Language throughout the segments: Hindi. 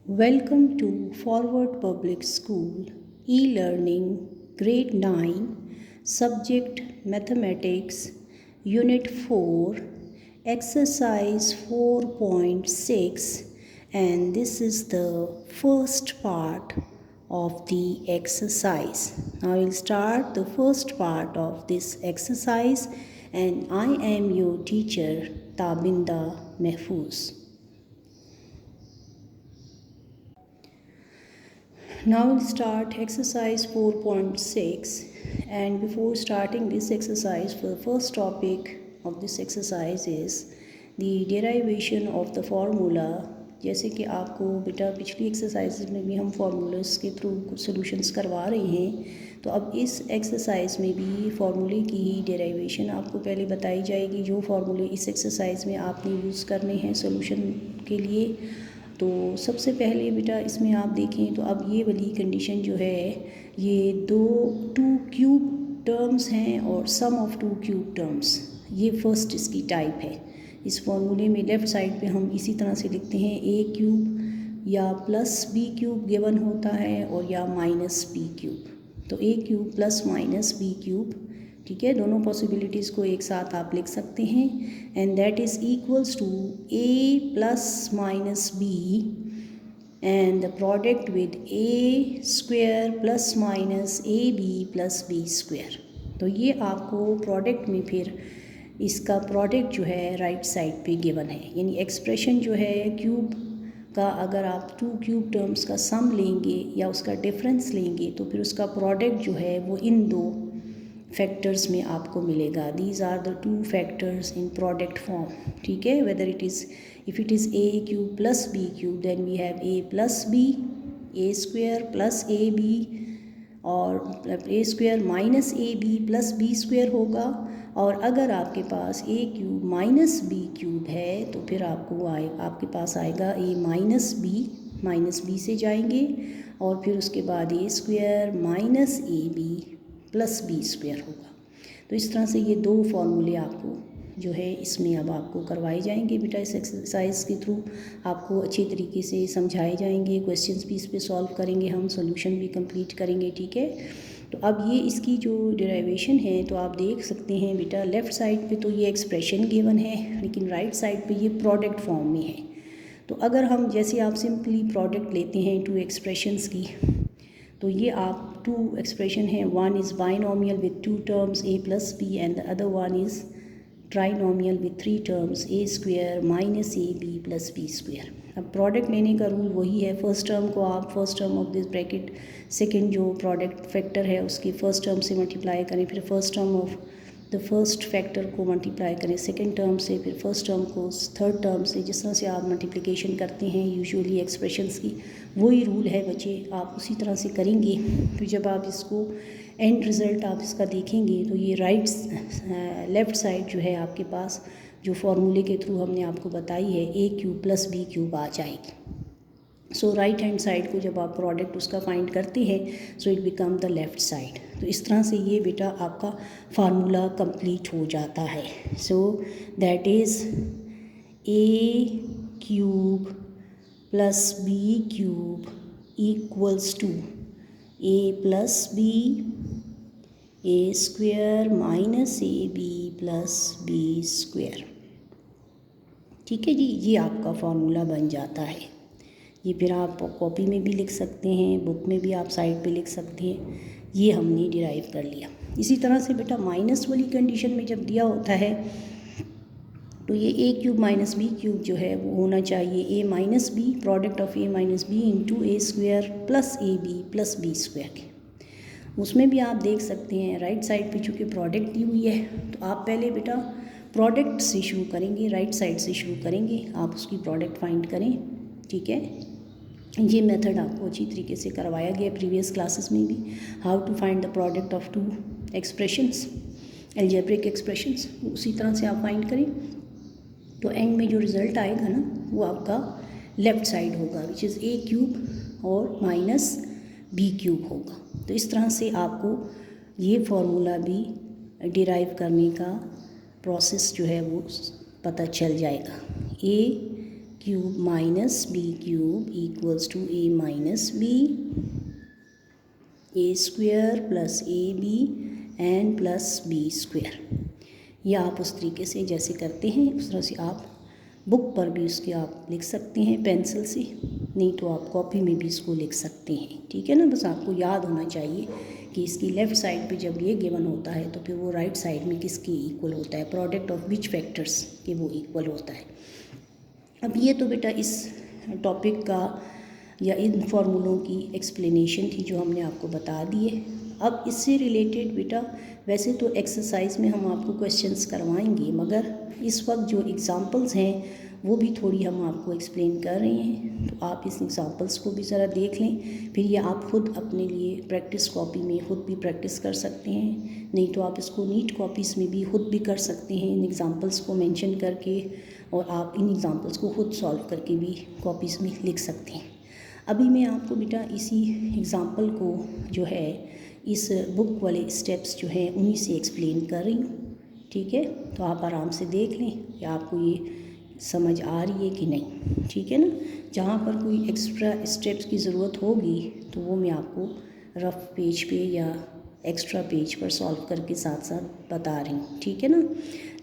Welcome to Forward Public School e-learning grade 9 subject mathematics unit 4 exercise 4.6 and this is the first part of the exercise. Now I will start the first part of this exercise and I am your teacher Tabinda Mehfooz. Now we'll start exercise 4.6 and before starting this exercise, for the first topic of this exercise is the derivation of the formula. जैसे कि आपको बेटा पिछली एक्सरसाइज में भी हम फार्मूलास के थ्रू कुछ सोल्यूशंस करवा रहे हैं, तो अब इस एक्सरसाइज में भी फार्मूले की ही डेरिवेशन आपको पहले बताई जाएगी। जो फार्मूले इस एक्सरसाइज में आपने यूज़ करने हैं सोल्यूशन के लिए। तो सबसे पहले बेटा इसमें आप देखें तो अब ये वाली कंडीशन जो है, ये टू क्यूब टर्म्स हैं और सम ऑफ टू क्यूब टर्म्स, ये फर्स्ट इसकी टाइप है। इस फॉर्मूले में लेफ़्ट साइड पे हम इसी तरह से लिखते हैं ए क्यूब या प्लस बी क्यूब गिवन होता है और या माइनस बी क्यूब। तो A cube plus minus B cube, ठीक है, दोनों पॉसिबिलिटीज़ को एक साथ आप लिख सकते हैं and that is equals to A plus minus B and the product with A square plus minus A B plus B square. तो ये आपको प्रोडक्ट में फिर इसका प्रोडक्ट जो है राइट साइड पे गिवन है, यानी एक्सप्रेशन जो है क्यूब का अगर आप टू क्यूब टर्म्स का सम लेंगे या उसका डिफरेंस लेंगे तो फिर उसका प्रोडक्ट जो है वो इन दो फैक्टर्स में आपको मिलेगा। These are the two factors in product form, ठीक है। Whether if it is A cube plus B cube then we have A plus B, A square plus A B और A square minus A B plus B square होगा। और अगर आपके पास A cube minus B cube है तो फिर आपके पास आएगा ए माइनस बी से जाएंगे और फिर उसके बाद A square minus A B plus B square होगा। तो इस तरह से ये दो फार्मूले आपको जो है इसमें अब आपको करवाए जाएंगे बेटा। इस एक्सरसाइज के थ्रू आपको अच्छे तरीके से समझाए जाएंगे, क्वेश्चंस भी इस पे सॉल्व करेंगे हम, सॉल्यूशन भी कंप्लीट करेंगे, ठीक है। तो अब ये इसकी जो डेरिवेशन है तो आप देख सकते हैं बेटा, लेफ़्ट साइड पे तो ये एक्सप्रेशन गिवन है लेकिन राइट साइड पे ये प्रोडक्ट फॉर्म में है। तो अगर हम जैसे आप सिंपली प्रोडक्ट लेते हैं टू एक्सप्रेशंस की, तो ये आप टू एक्सप्रेशन है, one is binomial with two terms A plus B and the other one is trinomial with three terms A square minus A B plus B square. अब प्रोडक्ट लेने का रूल वही है, फर्स्ट टर्म को आप first term of this bracket second जो प्रोडक्ट फैक्टर है उसकी फर्स्ट टर्म से मल्टीप्लाई करें, फिर first term of the first factor को मल्टीप्लाई करें सेकंड टर्म से, फिर फर्स्ट टर्म को थर्ड टर्म से। जिस तरह से आप मल्टीप्लिकेशन करते हैं यूजुअली एक्सप्रेशंस की, वही रूल है बच्चे, आप उसी तरह से करेंगे। फिर जब आप इसको एंड रिज़ल्ट आप इसका देखेंगे तो ये लेफ़्ट साइड जो है आपके पास जो फार्मूले के थ्रू हमने आपको बताई है A cube plus B cube आ जाएगी। सो राइट हैंड साइड को जब आप प्रोडक्ट उसका फाइंड करते हैं so it become the left side. तो इस तरह से ये बेटा आपका फार्मूला कंप्लीट हो जाता है। So that is A cube plus B cube equals to A plus B A square minus A B plus B square, ठीक है जी। ये आपका फार्मूला बन जाता है। ये फिर आप कॉपी में भी लिख सकते हैं, बुक में भी आप साइड पे लिख सकते हैं। ये हमने डिराइव कर लिया। इसी तरह से बेटा माइनस वाली कंडीशन में जब दिया होता है तो ये A cube minus B cube जो है वो होना चाहिए A minus B, product of A minus B into A square plus A B plus B square के। उसमें भी आप देख सकते हैं राइट साइड पे चूँकि प्रोडक्ट दी हुई है तो आप पहले बेटा प्रोडक्ट से शुरू करेंगे, राइट साइड से शुरू करेंगे, आप उसकी प्रोडक्ट फाइंड करें, ठीक है। ये मेथड आपको अच्छी तरीके से करवाया गया प्रीवियस क्लासेस में भी, how to find the product of two expressions, algebraic expressions, उसी तरह से आप फाइंड करें। तो एंड में जो रिज़ल्ट आएगा ना वो आपका लेफ़्ट साइड होगा विच इज़ ए क्यूब और माइनस बी क्यूब होगा। तो इस तरह से आपको ये फार्मूला भी डिराइव करने का प्रोसेस जो है वो पता चल जाएगा। A cube minus B cube equals to A minus B, A square plus A B and plus B square. या आप उस तरीके से जैसे करते हैं उस तरह से आप बुक पर भी उसके आप लिख सकते हैं पेंसिल से, नहीं तो आप कॉपी में भी इसको लिख सकते हैं। ठीक है ना, बस आपको याद होना चाहिए कि इसकी लेफ़्ट साइड पे जब ये गिवन होता है तो फिर वो राइट साइड में किसके इक्वल होता है, प्रोडक्ट ऑफ विच फैक्टर्स के वो इक्वल होता है। अब ये तो बेटा इस टॉपिक का या इन फॉर्मूलों की एक्सप्लेनेशन थी जो हमने आपको बता दी है। अब इससे रिलेटेड बेटा वैसे तो एक्सरसाइज में हम आपको क्वेश्चंस करवाएंगे, मगर इस वक्त जो एग्ज़ाम्पल्स हैं वो भी थोड़ी हम आपको एक्सप्लेन कर रहे हैं, तो आप इस एग्ज़ाम्पल्स को भी ज़रा देख लें। फिर ये आप खुद अपने लिए प्रैक्टिस कॉपी में खुद भी प्रैक्टिस कर सकते हैं, नहीं तो आप इसको नीट कॉपीज़ में भी खुद भी कर सकते हैं इन एग्ज़ाम्पल्स को मेंशन करके, और आप इन एग्ज़ाम्पल्स को खुद सॉल्व करके भी कॉपीज़ में लिख सकते हैं। अभी मैं आपको बेटा इसी एग्ज़ाम्पल को जो है इस बुक वाले स्टेप्स जो हैं उन्हीं से एक्सप्लेन कर रही हूँ। ठीक है, तो आप आराम से देख लें कि आपको ये समझ आ रही है कि नहीं। ठीक है ना, जहाँ पर कोई एक्स्ट्रा स्टेप्स की ज़रूरत होगी तो वो मैं आपको रफ पेज पे या एक्स्ट्रा पेज पर सॉल्व करके साथ साथ बता रही हूँ। ठीक है ना,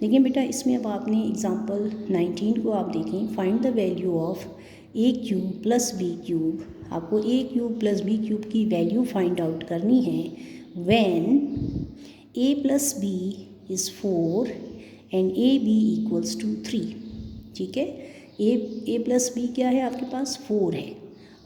देखिए बेटा इसमें अब आपने एग्ज़ाम्पल 19 को आप देखें, find the value of A cube plus B cube. आपको A cube plus B cube की वैल्यू फाइंड आउट करनी है when A plus B is 4 and A B equals to 3। ठीक है, ए प्लस बी क्या है आपके पास 4 है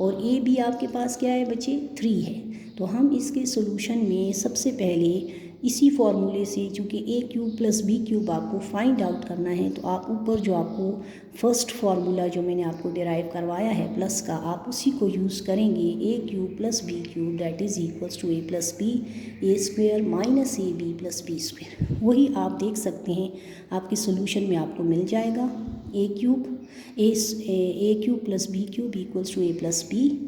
और ए बी आपके पास क्या है बच्चे 3 है। तो हम इसके सॉल्यूशन में सबसे पहले इसी फॉर्मूले से, चूँकि ए क्यूब प्लस बी क्यूब आपको फाइंड आउट करना है, तो आप ऊपर जो आपको फर्स्ट फार्मूला जो मैंने आपको डिराइव करवाया है प्लस का, आप उसी को यूज़ करेंगे। A cube plus B cube that is equals to A plus B A square minus A B plus B square. वही आप देख सकते हैं आपके सॉल्यूशन में आपको मिल जाएगा। A cube plus B cube equals to A plus B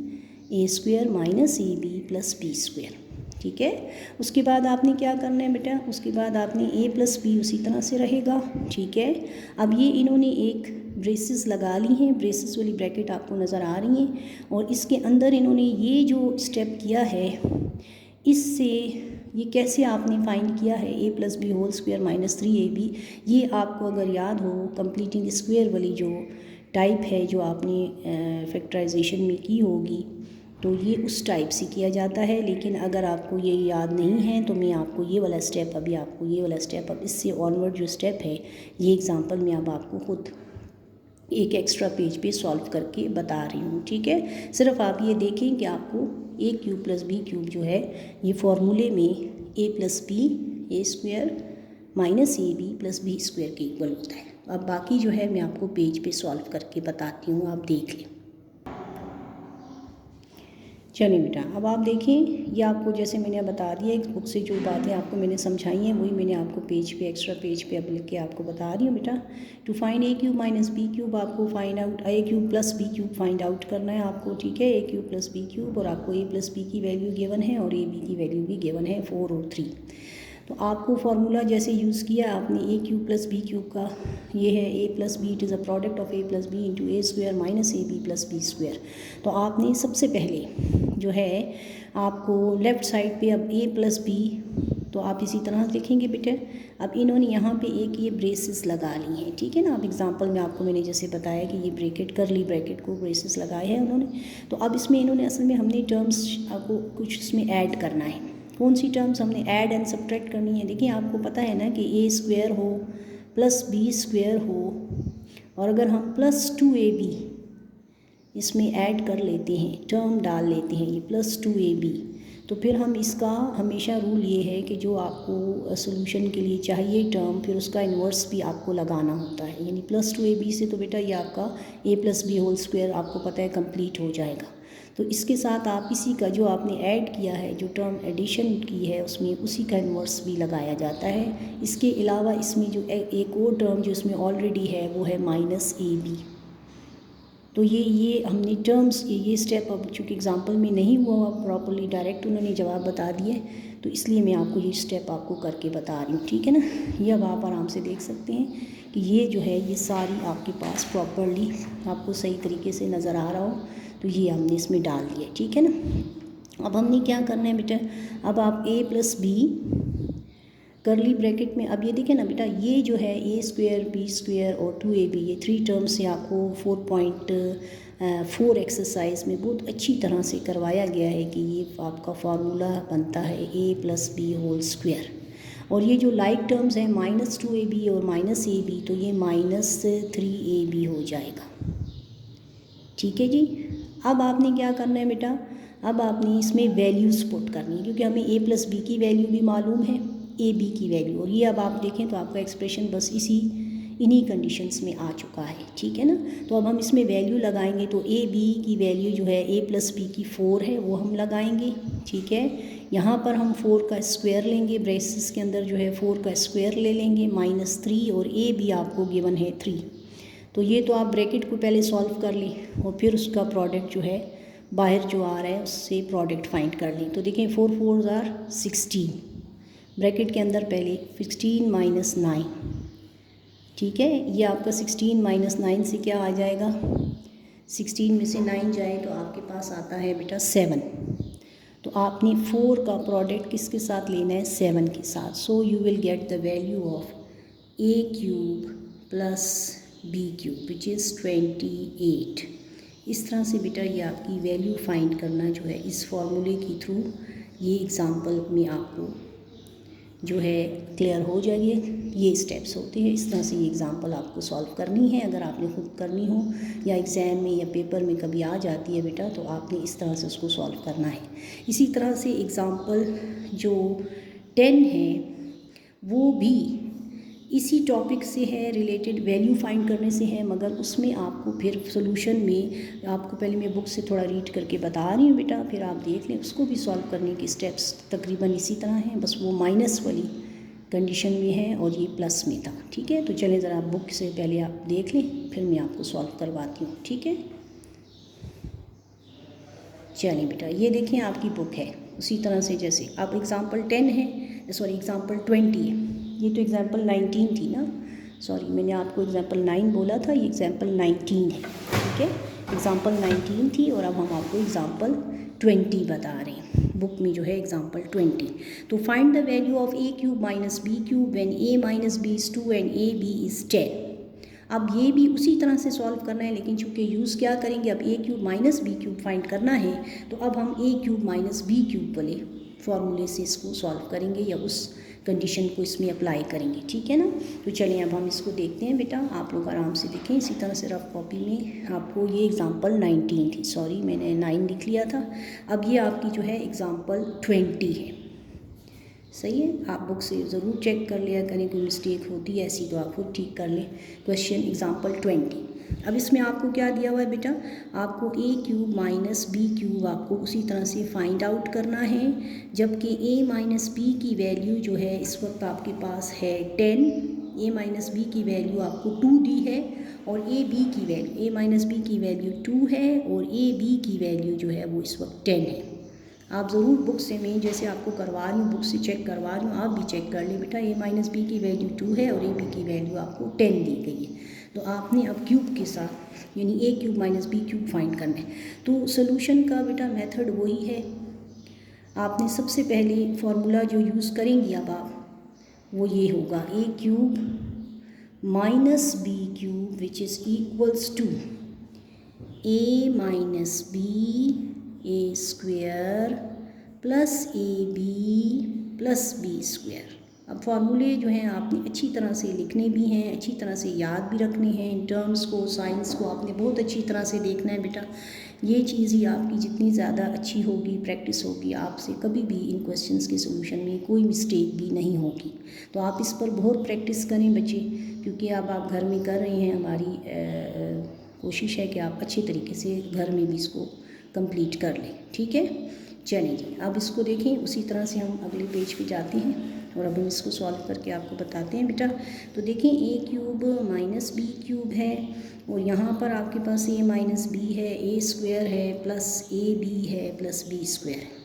A square minus A B plus B square. ठीक है, उसके बाद आपने क्या करना है बेटा, उसके बाद आपने ए प्लस बी उसी तरह से रहेगा। ठीक है, अब ये इन्होंने एक ब्रेसेस लगा ली हैं, ब्रेसेस वाली ब्रैकेट आपको नज़र आ रही हैं, और इसके अंदर इन्होंने ये जो स्टेप किया है इससे ये कैसे आपने फाइंड किया है A plus B whole square minus 3ab। ये आपको अगर याद हो कंप्लीटिंग स्क्वायर वाली जो टाइप है जो आपने फैक्टराइजेशन में की होगी, तो ये उस टाइप से किया जाता है। लेकिन अगर आपको ये याद नहीं है तो मैं आपको ये वाला स्टेप अब इससे ऑनवर्ड जो स्टेप है ये एग्जांपल मैं अब आपको खुद एक एक्स्ट्रा पेज पे सॉल्व करके बता रही हूँ। ठीक है, सिर्फ आप ये देखें कि आपको A cube plus B cube जो है ये फॉर्मूले में A plus B A square minus A B plus B square के इक्वल होता है। अब बाकी जो है मैं आपको पेज पे सॉल्व करके बताती हूँ, आप देख लें। चलिए बेटा, अब आप देखें, ये आपको जैसे मैंने बता दिया एक बुक से जो बातें आपको मैंने समझाई हैं वही मैंने आपको पेज पे एक्स्ट्रा पेज पे अब लिख के आपको बता रही हूँ बेटा। To find A cube minus B cube आपको find out A cube plus B cube find out करना है आपको। ठीक है, A cube plus B cube, और आपको ए प्लस बी की वैल्यू गिवन है और ए बी की वैल्यू भी गिवन है 4 और 3। तो आपको फार्मूला जैसे यूज़ किया आपने A cube plus B cube का, ये है A plus B, it is a product of A plus B into A square minus A B plus B square. तो आपने सबसे पहले जो है आपको लेफ़्ट साइड पे अब ए प्लस बी, तो आप इसी तरह लिखेंगे बेटे। अब इन्होंने यहाँ पे एक ये ब्रेसेस लगा ली हैं। ठीक है ना, अब एग्जांपल में आपको मैंने जैसे बताया कि ये ब्रैकेट करली ब्रैकेट को ब्रेसेस लगाए हैं उन्होंने। तो अब इसमें इन्होंने असल में हमने टर्म्स आपको कुछ इसमें ऐड करना है। कौन सी टर्म्स हमने ऐड एंड सब्ट्रैक्ट करनी है? देखिए आपको पता है ना कि ए स्क्वायर हो प्लस बी स्क्वायर हो, और अगर हम प्लस 2ab इसमें ऐड कर लेते हैं, टर्म डाल लेते हैं ये प्लस 2ab, तो फिर हम इसका हमेशा रूल ये है कि जो आपको सॉल्यूशन के लिए चाहिए टर्म फिर उसका इन्वर्स भी आपको लगाना होता है। यानी प्लस 2ab से तो बेटा ये आपका ए प्लस बी होल स्क्वायर आपको पता है कंप्लीट हो जाएगा। तो इसके साथ आप इसी का जो आपने ऐड किया है, जो टर्म एडिशन की है उसमें उसी का इन्वर्स भी लगाया जाता है। इसके अलावा इसमें जो एक और टर्म जो इसमें ऑलरेडी है वो है माइनस ए बी। तो ये हमने टर्म्स ये स्टेप अब चूँकि एग्जांपल में नहीं हुआ प्रॉपर्ली, डायरेक्ट उन्होंने जवाब बता दिए, तो इसलिए मैं आपको ये स्टेप आपको करके बता रही हूँ, ठीक है ना। ये अब आप आराम से देख सकते हैं कि ये जो है ये सारी आपके पास प्रॉपरली आपको सही तरीके से नज़र आ रहा हो, तो ये हमने इसमें डाल दिया, ठीक है ना। अब हमने क्या करना है बेटा, अब आप a + b करली ब्रैकेट में, अब ये देखें ना बेटा, ये जो है a² b² और 2ab ये 3 टर्म्स से आपको 4.4 एक्सरसाइज में बहुत अच्छी तरह से करवाया गया है कि ये आपका फार्मूला बनता है a+b² और ये जो लाइक टर्म्स हैं -2ab और -ab, तो ये -3ab हो जाएगा, ठीक है जी। अब आपने क्या करना है बेटा, अब आपने इसमें वैल्यूज़ पुट करनी है, क्योंकि हमें a + b की वैल्यू भी मालूम है, ए बी की वैल्यू, और ये अब आप देखें तो आपका एक्सप्रेशन बस इन्हीं कंडीशंस में आ चुका है, ठीक है ना। तो अब हम इसमें वैल्यू लगाएंगे, तो ए बी की वैल्यू जो है a + b की 4 है, वो हम लगाएंगे, ठीक है। यहाँ पर हम 4 का स्क्वायर लेंगे, ब्रेसेस के अंदर जो है 4 का स्क्वायर ले लेंगे -3, और ए बी आपको गिवन है 3, तो ये तो आप ब्रैकेट को पहले सॉल्व कर लें और फिर उसका प्रोडक्ट जो है बाहर जो आ रहा है उससे प्रोडक्ट फाइंड कर लें। तो देखें 4 4 ज़ार 16, ब्रैकेट के अंदर पहले 16 - 9, ठीक है। ये आपका 16 - 9 से क्या आ जाएगा, 16 में से 9 जाए तो आपके पास आता है बेटा 7, तो आपने 4 का प्रोडक्ट किसके साथ लेना है, 7 के साथ। So you will get the value of a³ + b³ which is 28। इस तरह से बेटा ये आपकी वैल्यू फाइंड करना जो है इस फॉर्मूले के थ्रू, ये एग्ज़ाम्पल में आपको जो है क्लियर हो जाएगी। ये स्टेप्स होते हैं, इस तरह से ये एग्ज़ाम्पल आपको सॉल्व करनी है। अगर आपने खुद करनी हो या एग्ज़ाम में या पेपर में कभी आ जाती है बेटा, तो आपने इस तरह से उसको सॉल्व करना है। इसी तरह से एग्ज़ाम्पल जो 10 है वो भी इसी टॉपिक से है रिलेटेड, वैल्यू फाइंड करने से है, मगर उसमें आपको फिर सोल्यूशन में आपको पहले मैं बुक से थोड़ा रीड करके बता रही हूँ बेटा, फिर आप देख लें, उसको भी सॉल्व करने के स्टेप्स तकरीबन इसी तरह हैं, बस वो माइनस वाली कंडीशन में है और ये प्लस में था, ठीक है। तो चलें ज़रा बुक से पहले आप देख लें, फिर मैं आपको सॉल्व करवाती हूँ, ठीक है। चलिए बेटा, ये देखें आपकी बुक है उसी तरह से जैसे अब एग्ज़ाम्पल 10 है, सॉरी एग्ज़ाम्पल 20 है, ये तो एग्ज़ाम्पल 19 थी ना, सॉरी मैंने आपको एग्ज़ाम्पल 9 बोला था, ये एग्ज़ाम्पल 19 है, ठीक है। एग्ज़ाम्पल 19 थी और अब हम आपको एग्ज़ाम्पल 20 बता रहे हैं, बुक में जो है एग्ज़ाम्पल 20। तो find the value of a³ - b³ when a - b is 2 and ab is 10। अब ये भी उसी तरह से सॉल्व करना है, लेकिन चूँकि यूज़ क्या करेंगे, अब a³ - b³ फाइंड करना है, तो अब हम a³ - b³ वाले फॉर्मूले से इसको सॉल्व करेंगे या उस कंडीशन को इसमें अप्लाई करेंगे, ठीक है ना। तो चलिए अब हम इसको देखते हैं बेटा, आप लोग आराम से देखें। इसी तरह से रफ कॉपी में आपको ये एग्ज़ाम्पल 19 थी, सॉरी मैंने 9 लिख लिया था। अब ये आपकी जो है एग्ज़ाम्पल 20 है, सही है। आप बुक से ज़रूर चेक कर लिया करें, कोई मिस्टेक होती है ऐसी तो आप खुद ठीक कर लें। क्वेश्चन एग्ज़ाम्पल 20, अब इसमें आपको क्या दिया हुआ है बेटा, आपको a³ - b³ आपको उसी तरह से फाइंड आउट करना है, जबकि a - b की वैल्यू जो है इस वक्त आपके पास है 10, a - b की वैल्यू आपको 2 दी है, और a - b की वैल्यू 2 है, और a b की वैल्यू जो है वो इस वक्त 10 है। आप ज़रूर बुक से, मैं जैसे आपको करवा रही हूँ बुक से चेक करवा रही हूँ, आप भी चेक कर लें बेटा। a - b की वैल्यू 2 है और a b की वैल्यू आपको 10 दी गई है, तो आपने अब क्यूब के साथ यानी a³ - b³ फाइंड करना है। तो सोल्यूशन का बेटा मेथड वही है, आपने सबसे पहले फार्मूला जो यूज़ करेंगी अब आप वो ये होगा a³ - b³ which is equals to a - b a² + ab + b²। अब फार्मूले जो हैं आपने अच्छी तरह से लिखने भी हैं, अच्छी तरह से याद भी रखने हैं, इन टर्म्स को साइंस को आपने बहुत अच्छी तरह से देखना है बेटा। ये चीज़ ही आपकी जितनी ज़्यादा अच्छी होगी, प्रैक्टिस होगी, आपसे कभी भी इन क्वेश्चंस के सॉल्यूशन में कोई मिस्टेक भी नहीं होगी। तो आप इस पर बहुत प्रैक्टिस करें बच्चे, क्योंकि अब आप घर में कर रहे हैं, हमारी कोशिश है कि आप अच्छे तरीके से घर में भी इसको कंप्लीट कर लें, ठीक है। चलिए जी, अब इसको देखें, उसी तरह से हम अगले पेज पे जाते हैं। और अब हम इसको सॉल्व करके आपको बताते हैं बेटा। तो देखें a cube minus B cube है और यहाँ पर आपके पास a माइनस बी है, a स्क्वायर है प्लस ए बी है प्लस बी स्क्वायर है।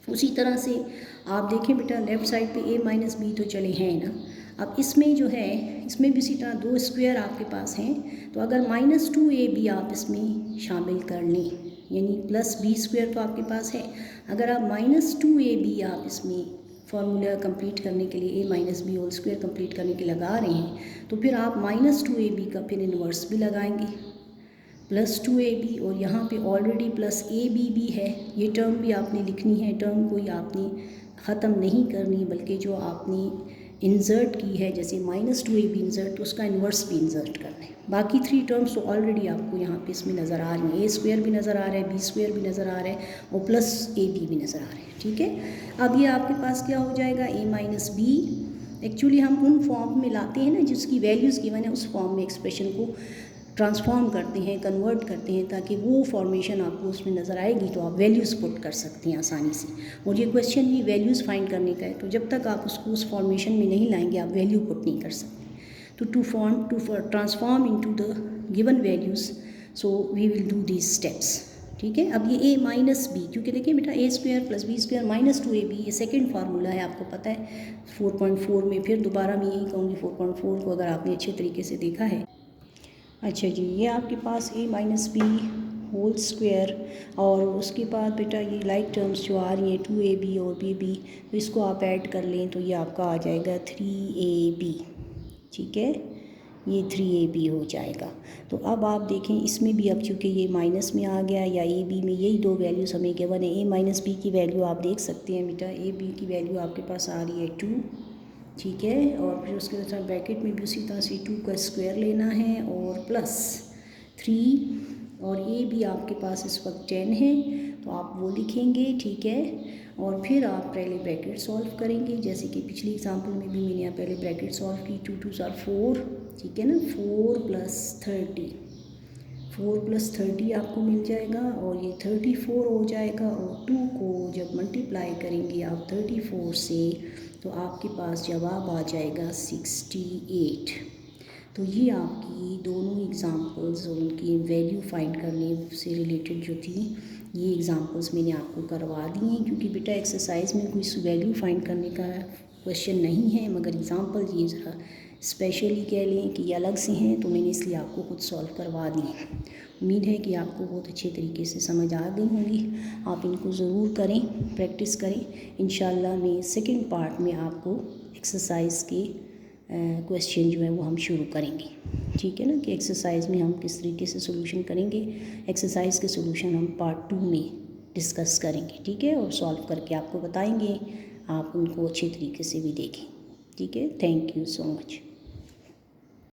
उसी तरह से आप देखें बेटा लेफ़्ट साइड पे a माइनस बी तो चले हैं ना, अब इसमें जो है इसमें भी इसी तरह दो स्क्वायर आपके पास हैं, तो अगर माइनस 2ab आप इसमें शामिल कर लें यानी प्लस बी स्क्वायर तो आपके पास है, अगर आप माइनस 2ab आप इसमें फार्मूला कंप्लीट करने के लिए a minus B whole square complete करने के लगा रहे हैं, तो फिर आप माइनस 2ab का फिर इन्वर्स भी लगाएंगे प्लस 2ab और यहाँ पे ऑलरेडी प्लस ab भी है, ये टर्म भी आपने लिखनी है, टर्म कोई आपने ख़त्म नहीं करनी बल्कि जो आपने इंसर्ट की है जैसे माइनस 2ab इंसर्ट तो उसका इन्वर्स भी इंसर्ट करना है। बाकी 3 टर्म्स तो ऑलरेडी आपको यहाँ पे इसमें नज़र आ रही हैं, a स्क्वायर भी नज़र आ रहा है, b स्क्वायर भी नज़र आ रहा है और प्लस ab भी नज़र आ रहा है। ठीक है, अब ये आपके पास क्या हो जाएगा a माइनस बी, एक्चुअली हम उन फॉर्म में लाते हैं ना जिसकी वैल्यूज़ गिवन है, उस फॉर्म में एक्सप्रेशन को ट्रांसफॉर्म करते हैं, कन्वर्ट करते हैं ताकि वो फॉर्मेशन आपको उसमें नज़र आएगी तो आप वैल्यूज़ पुट कर सकते हैं आसानी से। और ये क्वेश्चन भी वैल्यूज़ फाइंड करने का है, तो जब तक आप उसको उस फॉर्मेशन में नहीं लाएंगे आप वैल्यू पुट नहीं कर सकते। तो to transform into the given values, so we will do these steps. ठीक है, अब ये a माइनस बी, क्योंकि देखिए बेटा a square plus B square minus 2ab ये सेकंड फार्मूला है, आपको पता है 4.4 में, फिर दोबारा मैं यही कहूँगी 4.4 को अगर आपने अच्छे तरीके से देखा है। अच्छा जी, ये आपके पास a minus B whole square और उसके बाद बेटा ये लाइक टर्म्स जो आ रही हैं 2ab और bb, तो इसको आप ऐड कर लें तो ये आपका आ जाएगा 3ab। ठीक है, ये 3ab हो जाएगा। तो अब आप देखें इसमें भी अब चूँकि ये माइनस में आ गया या ab में, यही दो वैल्यूज़ हमें गिवन है। a माइनस बी की वैल्यू आप देख सकते हैं बेटा, ab की वैल्यू आपके पास आ रही है 2। ठीक है, और फिर उसके साथ ब्रैकेट में भी उसी तरह से 2 का स्क्वायर लेना है और प्लस 3 और ये भी आपके पास इस वक्त 10 है तो आप वो लिखेंगे। ठीक है, और फिर आप पहले ब्रैकेट सॉल्व करेंगे जैसे कि पिछली एग्जांपल में भी मैंने पहले ब्रैकेट सॉल्व की। 2 2 आर 4, ठीक है ना, 4 प्लस 30 आपको मिल जाएगा और ये 34 हो जाएगा और 2 को जब मल्टीप्लाई करेंगे आप 34 से तो आपके पास जवाब आ जाएगा 68। तो ये आपकी दोनों एग्ज़ाम्पल्स और उनकी वैल्यू फाइंड करने से रिलेटेड जो थी ये एग्ज़ाम्पल्स मैंने आपको करवा दी हैं, क्योंकि बेटा एक्सरसाइज में कोई वैल्यू फाइंड करने का क्वेश्चन नहीं है, मगर एग्ज़ाम्पल ये ज़रा स्पेशली कह लें कि ये अलग से हैं तो मैंने इसलिए आपको खुद सॉल्व करवा दी है। उम्मीद है कि आपको बहुत अच्छे तरीके से समझ आ गई होंगी। आप इनको ज़रूर करें, प्रैक्टिस करें। इंशाल्लाह मैं सेकंड पार्ट में आपको एक्सरसाइज के क्वेश्चन जो है वो हम शुरू करेंगे। ठीक है ना, कि एक्सरसाइज में हम किस तरीके से सोल्यूशन करेंगे। एक्सरसाइज के सोल्यूशन हम पार्ट 2 में डिस्कस करेंगे। ठीक है, और सॉल्व करके आपको बताएंगे, आप उनको अच्छे तरीके से भी देखें। ठीक है, थैंक यू सो मच।